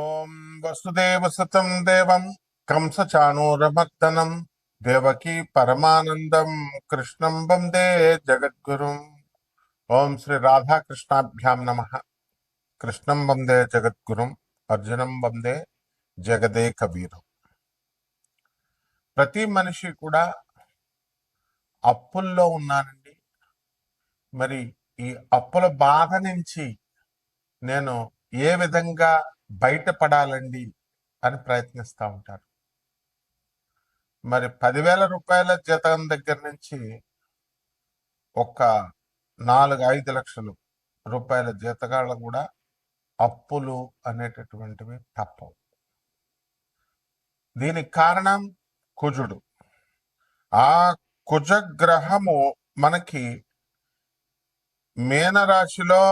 ఓం వసుదేవసుతం దేవం కంసచాణూరమర్దనం దేవకీ పరమానందం కృష్ణం వందే జగద్గురుం. ఓం శ్రీ రాధాకృష్ణాభ్యాం నమః. కృష్ణం వందే జగద్గురుం, అర్జునం వందే జగదేక వీరం. ప్రతి మనిషి కూడా అప్పుల్లో ఉన్నానండి, మరి ఈ అప్పుల బాధ నుంచి నేను ఏ విధంగా బయటపడాలండి అని ప్రయత్నిస్తూ ఉంటారు. మరి 10,000 రూపాయల జీతం దగ్గర నుంచి ఒక 4-5 లక్షలు రూపాయల జీతగాళ్ళు కూడా అప్పులు అనేటటువంటివి తప్పవు. దీనికి కారణం కుజుడు. ఆ కుజగ్రహము మనకి మీనరాశిలో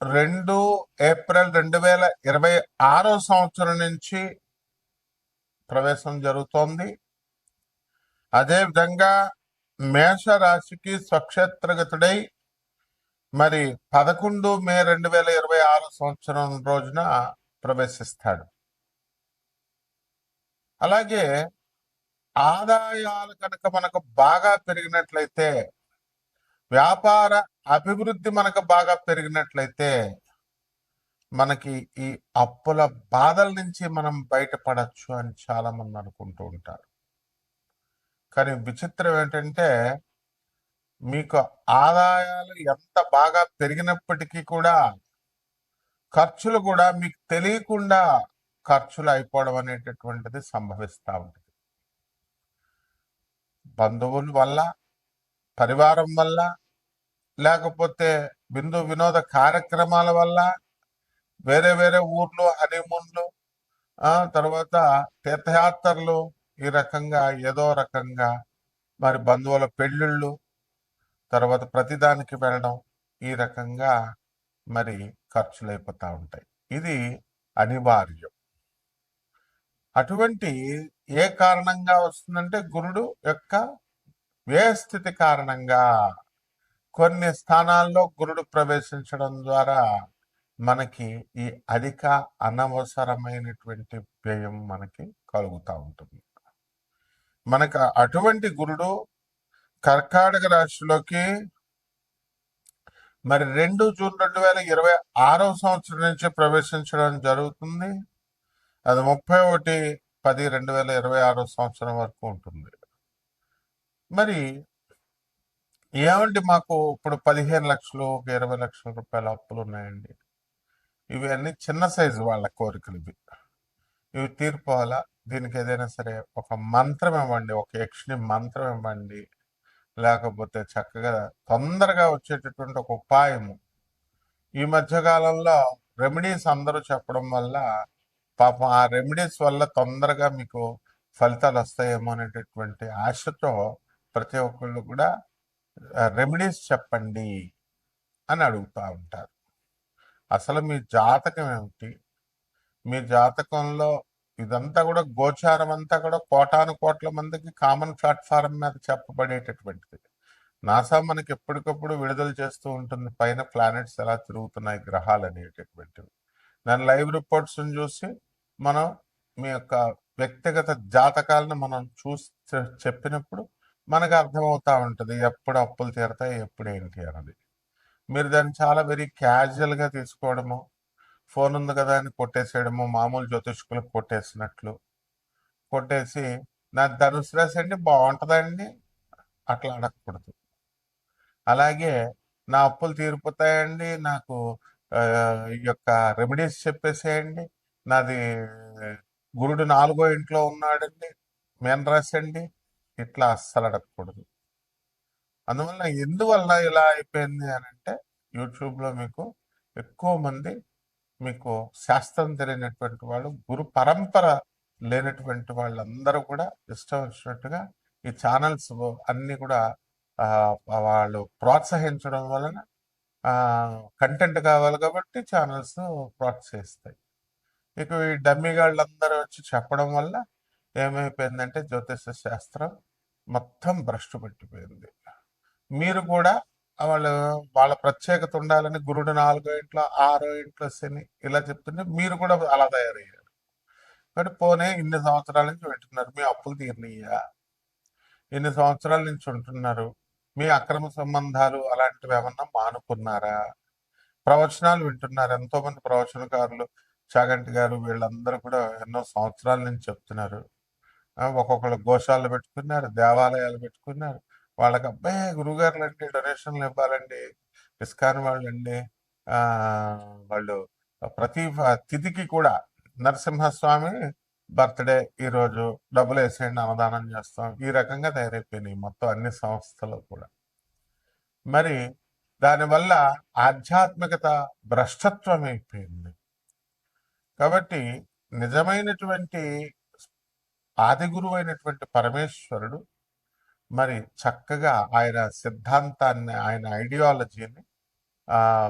2 ఏప్రిల్ 2026 సంవత్సరం నుంచి ప్రవేశం జరుగుతోంది. అదేవిధంగా మేషరాశికి స్వక్షేత్రగతుడై మరి 11 మే 2026 సంవత్సరం రోజున ప్రవేశిస్తాడు. అలాగే ఆదాయాలు కనుక మనకు బాగా పెరిగినట్లయితే, వ్యాపార అభివృద్ధి మనకు బాగా పెరిగినట్లయితే మనకి ఈ అప్పుల బాధల నుంచి మనం బయటపడచ్చు అని చాలా మంది అనుకుంటూ ఉంటారు. కానీ విచిత్రం ఏంటంటే, మీకు ఆదాయాలు ఎంత బాగా పెరిగినప్పటికీ కూడా ఖర్చులు కూడా మీకు తెలియకుండా ఖర్చులు అయిపోవడం అనేటటువంటిది సంభవిస్తూ ఉంటుంది. బంధువుల వల్ల, పరివారం వల్ల, లేకపోతే బిందు వినోద కార్యక్రమాల వల్ల, వేరే వేరే ఊర్లు హనీమూన్లు, తర్వాత తీర్థయాత్రలు, ఈ రకంగా ఏదో రకంగా మరి బంధువుల పెళ్ళిళ్ళు, తర్వాత ప్రతిదానికి వెళ్ళడం, ఈ రకంగా మరి ఖర్చులు అయిపోతూ ఉంటాయి. ఇది అనివార్యం. అటువంటి ఏ కారణంగా వస్తుందంటే గురుడు యొక్క వ్యయస్థితి కారణంగా కొన్ని స్థానాల్లో గురుడు ప్రవేశించడం ద్వారా మనకి ఈ అధిక అనవసరమైనటువంటి వ్యయం మనకి కలుగుతూ ఉంటుంది. మనకు అటువంటి గురుడు కర్కాటక రాశిలోకి మరి 2 జూన్ 2026 సంవత్సరం నుంచి ప్రవేశించడం జరుగుతుంది. అది 31/10/2026 సంవత్సరం వరకు ఉంటుంది. మరి ఏమండి, మాకు ఇప్పుడు 15 లక్షలు, 20 లక్షల రూపాయల అప్పులు ఉన్నాయండి. ఇవి అన్ని చిన్న సైజు వాళ్ళ కోరికలు. ఇవి తీరిపోవాలా? దీనికి ఏదైనా సరే ఒక మంత్రం ఇవ్వండి, ఒక యక్షిని మంత్రం ఇవ్వండి, లేకపోతే చక్కగా తొందరగా వచ్చేటటువంటి ఒక ఉపాయము. ఈ మధ్యకాలంలో రెమెడీస్ అందరూ చెప్పడం వల్ల పాపం ఆ రెమెడీస్ వల్ల తొందరగా మీకు ఫలితాలు వస్తాయేమో అనేటటువంటి ఆశతో ప్రతి ఒక్కళ్ళు కూడా రెమెడీస్ చెప్పండి అని అడుగుతూ ఉంటారు. అసలు మీ జాతకం ఏమిటి? మీ జాతకంలో ఇదంతా కూడా గోచారం అంతా కూడా కోటాను కోట్ల మందికి కామన్ ప్లాట్ఫారం మీద చెప్పబడేటటువంటిది. నాసా మనకి ఎప్పటికప్పుడు విడుదల చేస్తూ ఉంటుంది పైన ప్లానెట్స్ ఎలా తిరుగుతున్నాయి, గ్రహాలు అనేటటువంటివి. దాని లైవ్ రిపోర్ట్స్ చూసి మనం మీ యొక్క వ్యక్తిగత జాతకాలను మనం చూసి చెప్పినప్పుడు మనకు అర్థమవుతా ఉంటుంది ఎప్పుడు అప్పులు తీరతాయి, ఎప్పుడు ఏంటి అన్నది. మీరు దాన్ని చాలా వెరీ క్యాజువల్గా తీసుకోవడము, ఫోన్ ఉంది కదా అని కొట్టేసేయడము, మామూలు జ్యోతిష్కులకు కొట్టేసినట్లు కొట్టేసి నా ధనుసు రాశి అండి బాగుంటుందండి అట్లా అడగకూడదు. అలాగే నా అప్పులు తీరిపోతాయండి, నాకు ఈ యొక్క రెమెడీస్ చెప్పేసేయండి, నాది గురుడు 4వ ఇంట్లో ఉన్నాడండి, మీన రాశి అండి, ఇట్లా అస్సలు అడగకూడదు. అందువల్ల ఎందువల్ల ఇలా అయిపోయింది అని అంటే, యూట్యూబ్లో మీకు ఎక్కువ మంది మీకు శాస్త్రం తెలియనటువంటి వాళ్ళు, గురు పరంపర లేనటువంటి వాళ్ళందరూ కూడా ఇష్టం వచ్చినట్టుగా ఈ ఛానల్స్ అన్ని కూడా వాళ్ళు ప్రోత్సహించడం వలన కంటెంట్ కావాలి కాబట్టి ఛానల్స్ ప్రోత్సహిస్తాయి. ఇక ఈ డమ్మిగాళ్ళందరూ వచ్చి చెప్పడం వల్ల ఏమైపోయిందంటే జ్యోతిష శాస్త్రం మొత్తం భ్రష్టు పట్టిపోయింది. మీరు కూడా వాళ్ళ ప్రత్యేకత ఉండాలని గురుడు 4వ ఇంట్లో 6వ ఇంట్లో శని ఇలా చెప్తుంటే మీరు కూడా అలా తయారయ్యారు. కాబట్టి పోనీ ఇన్ని సంవత్సరాల నుంచి వింటున్నారు, మీ అప్పులు తీరినయ్యా? ఇన్ని సంవత్సరాల నుంచి ఉంటున్నారు, మీ అక్రమ సంబంధాలు అలాంటివి ఏమన్నా మానుకున్నారా? ప్రవచనాలు వింటున్నారు, ఎంతో మంది ప్రవచనకారులు, చాగంటి గారు వీళ్ళందరూ కూడా ఎన్నో సంవత్సరాల నుంచి చెప్తున్నారు. ఒక్కొక్కరు గోశాలు పెట్టుకున్నారు, దేవాలయాలు పెట్టుకున్నారు. వాళ్ళకి అబ్బాయి గురువుగారులు అండి డొనేషన్లు ఇవ్వాలండి, ఇస్కాన్ వాళ్ళండి, వాళ్ళు ప్రతి తిథికి కూడా నరసింహస్వామి బర్త్డే ఈరోజు డబ్బులు వేసేయండి, అన్నదానం చేస్తాం, ఈ రకంగా తయారైపోయినాయి మొత్తం అన్ని సంస్థలు కూడా. మరి దానివల్ల ఆధ్యాత్మికత భ్రష్టత్వం అయిపోయింది. కాబట్టి నిజమైనటువంటి ఆది గురువు అయినటువంటి పరమేశ్వరుడు మరి చక్కగా ఆయన సిద్ధాంతాన్ని, ఆయన ఐడియాలజీని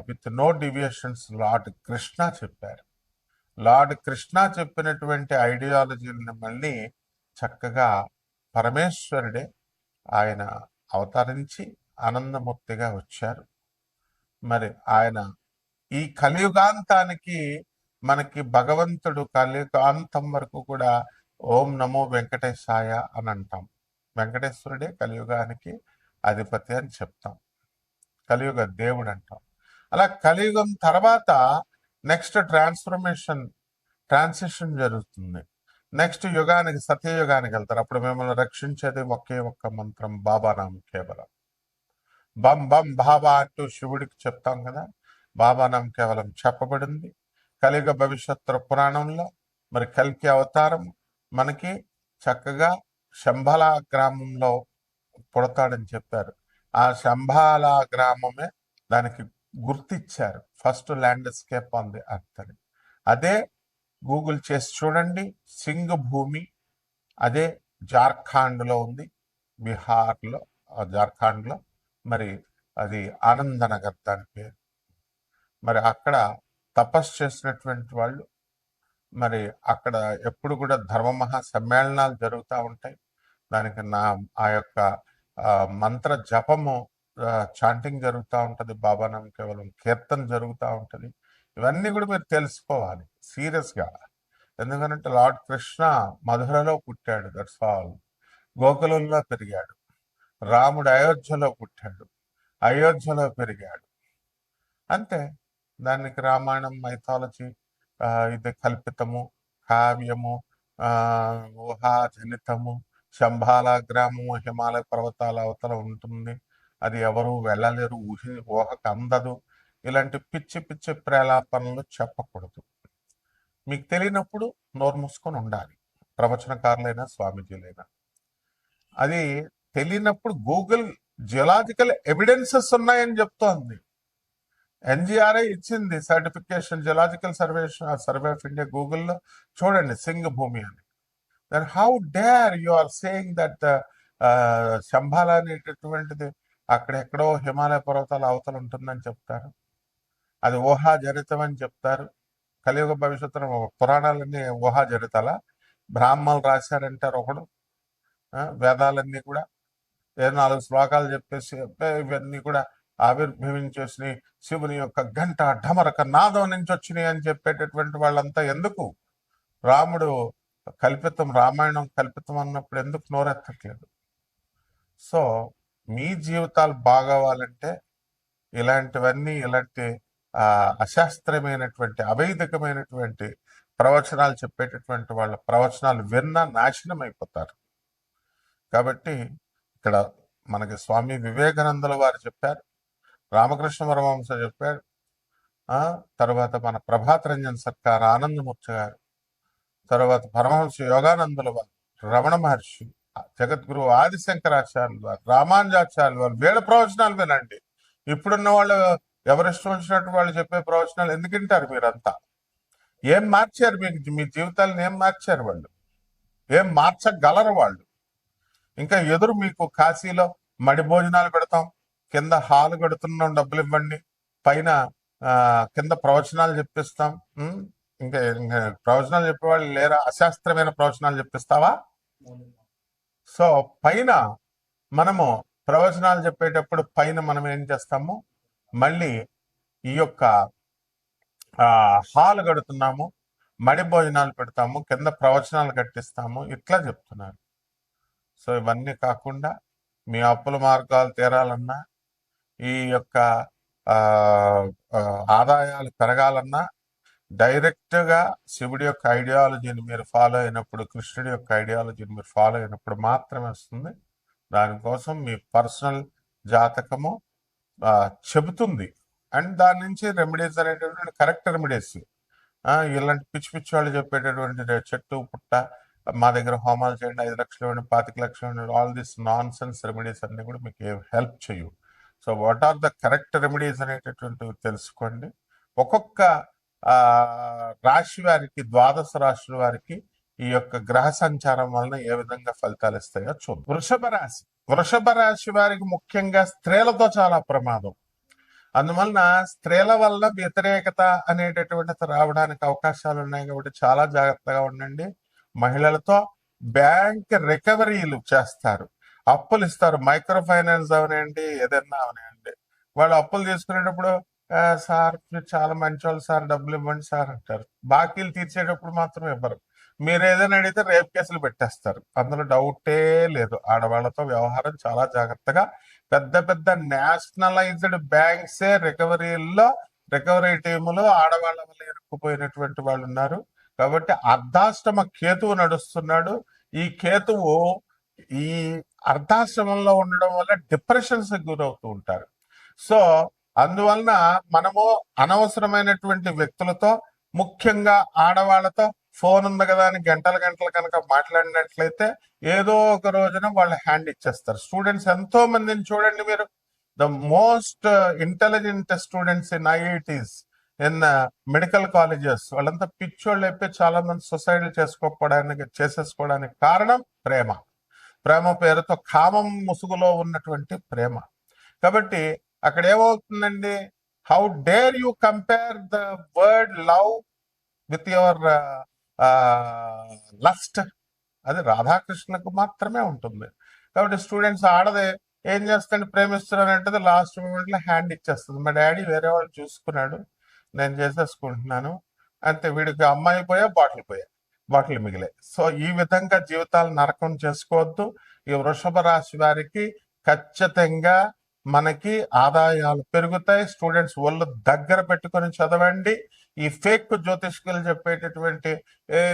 with no deviations Lord Krishna చెప్పారు. లార్డ్ కృష్ణ చెప్పినటువంటి ఐడియాలజీని మళ్ళీ చక్కగా పరమేశ్వరుడే ఆయన అవతరించి ఆనందమూర్తిగా వచ్చారు. మరి ఆయన ఈ కలియుగాంతానికి మనకి భగవంతుడు కలియుగాంతం వరకు కూడా ఓం నమో వెంకటేశాయ అని అంటాం. వెంకటేశ్వరుడే కలియుగానికి అధిపతి అని చెప్తాం, కలియుగ దేవుడు అంటాం. అలా కలియుగం తర్వాత నెక్స్ట్ ట్రాన్సిషన్ జరుగుతుంది. నెక్స్ట్ యుగానికి, సత్యయుగానికి వెళ్తారు. అప్పుడు మిమ్మల్ని రక్షించేది ఒకే ఒక్క మంత్రం, బాబానామం కేవలం. బం బం బాబా అంటూ శివుడికి చెప్తాం కదా, బాబానామం కేవలం చెప్పబడింది కలియుగ భవిష్యత్తు పురాణంలో. మరి కల్కి అవతారం మనకి చక్కగా శంభాల గ్రామంలో పుడతాడని చెప్పారు. ఆ శంభాల గ్రామమే దానికి గుర్తిచ్చారు, first landscape on the earth అని. అదే గూగుల్ చేసి చూడండి, సింగ్ భూమి, అదే జార్ఖండ్లో ఉంది, బీహార్లో, జార్ఖండ్లో. మరి అది ఆనందనగర్ దాని పేరు. మరి అక్కడ తపస్సు చేసినటువంటి వాళ్ళు, మరి అక్కడ ఎప్పుడు కూడా ధర్మ మహా సమ్మేళనాలు జరుగుతూ ఉంటాయి. దానికి ఆ యొక్క మంత్ర జపము, చాంటింగ్ జరుగుతూ ఉంటుంది, బాబానామం కేవలం కీర్తన జరుగుతూ ఉంటుంది. ఇవన్నీ కూడా మీరు తెలుసుకోవాలి సీరియస్గా. ఎందుకంటే లార్డ్ కృష్ణ మధురలో పుట్టాడు, దట్స్ ఆల్. గోకులంలో పెరిగాడు. రాముడు అయోధ్యలో పుట్టాడు, అయోధ్యలో పెరిగాడు, అంతే. దానికి రామాయణం మైథాలజీ ఇది కల్పితము, కావ్యము, ఊహాజనితము. శంభాల గ్రామము హిమాలయ పర్వతాల అవతల ఉంటుంది, అది ఎవరు వెళ్ళలేరు, ఊహకు అందదు. ఇలాంటి పిచ్చి పిచ్చి ప్రేలాపనలు చెప్పకూడదు. మీకు తెలియనప్పుడు నోరు మూసుకొని ఉండాలి, ప్రవచనకారులైనా స్వామీజీలైనా. అది తెలియనప్పుడు గూగుల్ జియోలాజికల్ ఎవిడెన్సెస్ ఉన్నాయని చెప్తోంది. ఎన్జిఆర్ఐ ఇచ్చింది certification, geological survey of India. గూగుల్లో చూడండి సింగ్ భూమి అని. Then how dare you are saying that Shambhala అనేటటువంటిది అక్కడెక్కడో హిమాలయ పర్వతాల అవతల ఉంటుందని చెప్తారు. అది ఊహాజనితం అని చెప్తారు. కలియుగ భవిష్యత్తులో పురాణాలన్నీ ఊహాజనితాల, బ్రాహ్మణులు రాశారంటారు ఒకడు, వేదాలన్నీ కూడా 4 శ్లోకాలు చెప్పేసి ఇవన్నీ కూడా ఆవిర్భవించేసి శివుని యొక్క గంట ఢమరక నాదం నుంచి వచ్చినాయి అని చెప్పేటటువంటి వాళ్ళంతా ఎందుకు? రాముడు కల్పితం, రామాయణం కల్పితం అన్నప్పుడు ఎందుకు నోరెత్తట్లేదు? సో మీ జీవితాలు బాగోవాలంటే ఇలాంటివన్నీ, ఇలాంటి అశాస్త్రీయమైనటువంటి, అవైదికమైనటువంటి ప్రవచనాలు చెప్పేటటువంటి వాళ్ళ ప్రవచనాలు విన్నా నాశనం అయిపోతారు. కాబట్టి ఇక్కడ మనకి స్వామి వివేకానందుల వారు చెప్పారు, రామకృష్ణ పరమహంస చెప్పాడు, తర్వాత మన ప్రభాత్ రంజన్ సర్కార్, ఆనందమూర్తి గారు, తర్వాత పరమహంస యోగానందుల వారు, రమణ మహర్షి, జగద్గురు ఆదిశంకరాచార్యులు వారు, రామానుజాచార్యులు వారు, వీళ్ళ ప్రవచనాలు వినండి. ఇప్పుడున్న వాళ్ళు ఎవరిష్టం వచ్చినట్టు వాళ్ళు చెప్పే ప్రవచనాలు ఎందుకు వింటారు? మీరంతా ఏం మార్చారు? మీ జీవితాలను ఏం మార్చారు వాళ్ళు? ఏం మార్చగలరు వాళ్ళు? ఇంకా ఎదురు మీకు కాశీలో మడి భోజనాలు పెడతాం, కింద హాలు కడుతున్నాం, డబ్బులు ఇవ్వండి, పైన కింద ప్రవచనాలు చెప్పిస్తాం. ఇంకా ప్రవచనాలు చెప్పేవాళ్ళు లేరా? అశాస్త్రమైన ప్రవచనాలు చెప్పిస్తావా? సో పైన మనము ప్రవచనాలు చెప్పేటప్పుడు పైన మనం ఏం చేస్తాము, మళ్ళీ ఈ యొక్క హాల్ కడుతున్నాము, మడి భోజనాలు పెడతాము, కింద ప్రవచనాలు కట్టిస్తాము, ఇట్లా చెప్తున్నారు. సో ఇవన్నీ కాకుండా మీ అప్పుల మార్గాలు తీరాలన్నా, ఈ యొక్క ఆ, ఆ, ఆదాయాలు పెరగాలన్నా డైరెక్ట్ గా శివుడి యొక్క ఐడియాలజీని మీరు ఫాలో అయినప్పుడు, కృష్ణుడి యొక్క ఐడియాలజీని మీరు ఫాలో అయినప్పుడు మాత్రమే వస్తుంది. దానికోసం మీ పర్సనల్ జాతకము చెబుతుంది. అండ్ దాని నుంచి రెమెడీస్ అనేటటువంటి కరెక్ట్ రెమెడీస్, ఇలాంటి పిచ్చి పిచ్చి వాళ్ళు చెప్పేటటువంటి చెట్టు పుట్ట మా దగ్గర హోమాలు చేయండి, 5 లక్షలు ఇవ్వండి, 25 లక్షలు ఇవ్వండి, all this nonsense remedies అన్ని కూడా మీకు ఏం హెల్ప్ చేయవు. So what are the correct remedies అనేటటువంటివి తెలుసుకోండి. ఒక్కొక్క రాశి వారికి, ద్వాదశ రాశుల వారికి ఈ యొక్క గ్రహ సంచారం వలన ఏ విధంగా ఫలితాలు ఇస్తాయో చూద్దాం. వృషభ రాశి వారికి ముఖ్యంగా స్త్రీలతో చాలా ప్రమాదం. అందువలన స్త్రీల వల్ల వ్యతిరేకత అనేటటువంటిది రావడానికి అవకాశాలు ఉన్నాయి కాబట్టి చాలా జాగ్రత్తగా ఉండండి. మహిళలతో బ్యాంక్ రికవరీలు చేస్తారు, అప్పులు ఇస్తారు, మైక్రో ఫైనాన్స్ అవనండి, ఏదన్నా అవనండి. వాళ్ళు అప్పులు తీసుకునేటప్పుడు సార్ మీరు చాలా మంచి వాళ్ళు సార్, డబ్బులు ఇవ్వండి సార్ అంటారు. బాకీలు తీర్చేటప్పుడు మాత్రం ఇవ్వరు. మీరు ఏదైనా అడిగితే రేప్ కేసులు పెట్టేస్తారు, అందులో డౌటే లేదు. ఆడవాళ్లతో వ్యవహారం చాలా జాగ్రత్తగా. పెద్ద పెద్ద నేషనలైజ్డ్ బ్యాంక్సే రికవరీ టీములు ఆడవాళ్ళ వల్ల ఇరుక్కుపోయినటువంటి వాళ్ళు ఉన్నారు. కాబట్టి అర్ధాష్టమ కేతువు నడుస్తున్నాడు. ఈ కేతువు ఈ అర్ధాశ్రమంలో ఉండడం వల్ల డిప్రెషన్స్ గురవుతూ ఉంటారు. సో అందువలన మనము అనవసరమైనటువంటి వ్యక్తులతో, ముఖ్యంగా ఆడవాళ్లతో ఫోన్ ఉంది కదా అని గంటల గంటలు కనుక మాట్లాడినట్లయితే ఏదో ఒక రోజున వాళ్ళు హ్యాండ్ ఇచ్చేస్తారు. స్టూడెంట్స్ ఎంతో మందిని చూడండి మీరు, the most intelligent students in IITs, in medical colleges, వాళ్ళంతా పిచ్చోళ్ళు అయిపోయి చాలా మంది సొసైడ్ చేసేసుకోవడానికి కారణం ప్రేమ పేరుతో కామం ముసుగులో ఉన్నటువంటి ప్రేమ. కాబట్టి అక్కడ ఏమవుతుందండి, how dare you compare the word love with your lust, అది రాధాకృష్ణకు మాత్రమే ఉంటుంది. కాబట్టి స్టూడెంట్స్ ఆడదే ఏం చేస్తాడు, ప్రేమిస్తున్నానంటే లాస్ట్ మూమెంట్ లో హ్యాండ్ ఇచ్చేస్తుంది. మా డాడీ వేరే వాళ్ళు చూసుకున్నాడు, నేను చేసేసుకుంటున్నాను అంతే. వీడికి అమ్మాయి పోయా, బాటిల్ మిగిలే. సో ఈ విధంగా జీవితాలు నరకం చేసుకోవద్దు. ఈ వృషభ రాశి వారికి ఖచ్చితంగా మనకి ఆదాయాలు పెరుగుతాయి. స్టూడెంట్స్ ఒళ్ళు దగ్గర పెట్టుకొని చదవండి. ఈ ఫేక్ జ్యోతిష్కులు చెప్పేటటువంటి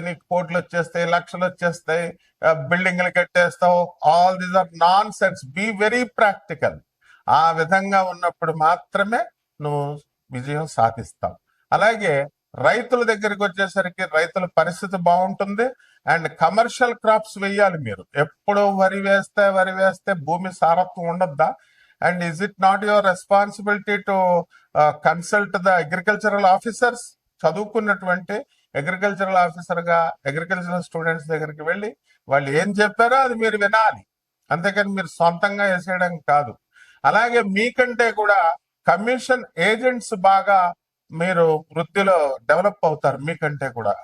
నీకు కోట్లు వచ్చేస్తాయి, లక్షలు వచ్చేస్తాయి, బిల్డింగ్లు కట్టేస్తావు, all these are nonsense. Be very practical. ఆ విధంగా ఉన్నప్పుడు మాత్రమే నువ్వు విజయం సాధిస్తావు. అలాగే రైతుల దగ్గరికి వచ్చేసరికి రైతుల పరిస్థితి బాగుంటుంది. అండ్ కమర్షియల్ క్రాప్స్ వేయాలి మీరు. ఎప్పుడు వరి వేస్తే భూమి సారత్వం ఉండద్దా? And is it not your responsibility to consult the agricultural officers? చదువుకున్నటువంటి అగ్రికల్చరల్ ఆఫీసర్ గా అగ్రికల్చరల్ స్టూడెంట్స్ దగ్గరికి వెళ్ళి వాళ్ళు ఏం చెప్పారో అది మీరు వినాలి, అంతేకాని మీరు సొంతంగా వేసేయడం కాదు. అలాగే మీకంటే కూడా కమిషన్ ఏజెంట్స్ బాగా మీరు వృత్తిలో డెవలప్ అవుతారు మీకంటే కూడా.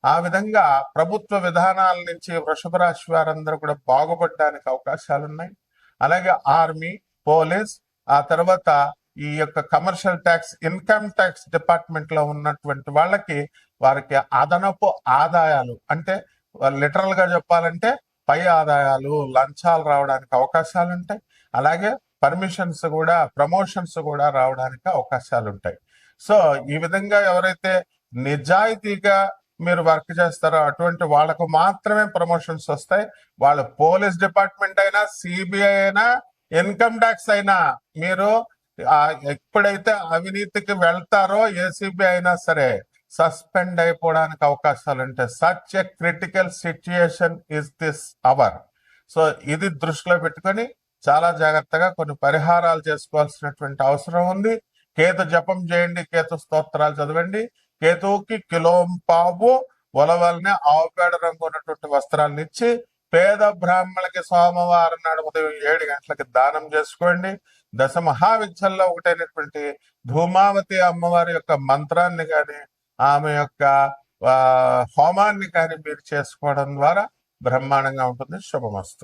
ఆ విధంగా ప్రభుత్వ విధానాల నుంచి వృషభ రాశి వారందరూ కూడా బాగుపడడానికి అవకాశాలు ఉన్నాయి. అలాగే ఆర్మీ, పోలీస్, ఆ తర్వాత ఈ యొక్క commercial tax, income tax department లో ఉన్నటువంటి వారికి అదనపు ఆదాయాలు, అంటే లిటరల్ గా చెప్పాలంటే పై ఆదాయాలు, లంచాలు రావడానికి అవకాశాలు ఉంటాయి. అలాగే ప్రమోషన్స్ కూడా రావడానికి అవకాశాలు ఉంటాయి. సో ఈ విధంగా ఎవరైతే నిజాయితీగా మీరు వర్క్ చేస్తారో అటువంటి వాళ్ళకు మాత్రమే ప్రమోషన్స్ వస్తాయి. వాళ్ళు పోలీస్ డిపార్ట్మెంట్ అయినా, సిబిఐ అయినా, ఇన్కమ్ ట్యాక్స్ అయినా, మీరు ఎప్పుడైతే అవినీతికి వెళ్తారో ఏసీబీ అయినా సరే సస్పెండ్ అయిపోవడానికి అవకాశాలు ఉంటాయి. Such a critical situation is this hour. సో ఇది దృష్టిలో పెట్టుకొని చాలా జాగ్రత్తగా కొన్ని పరిహారాలు చేసుకోవాల్సినటువంటి అవసరం ఉంది. కేతు జపం చేయండి, కేతు స్తోత్రాలు చదవండి. కేతువుకి కిలోంపావు ఒలవల్ని ఆవు పేడ రంగు ఉన్నటువంటి వస్త్రాలను ఇచ్చి పేద బ్రాహ్మణులకి సోమవారం నాడు ఉదయం 7 గంటలకి దానం చేసుకోండి. దశ మహావిద్యల్లో ఒకటైనటువంటి ధూమావతి అమ్మవారి యొక్క మంత్రాన్ని కానీ, ఆమె యొక్క హోమాన్ని కానీ మీరు చేసుకోవడం ద్వారా బ్రహ్మాండంగా ఉంటుంది. శుభమస్తు.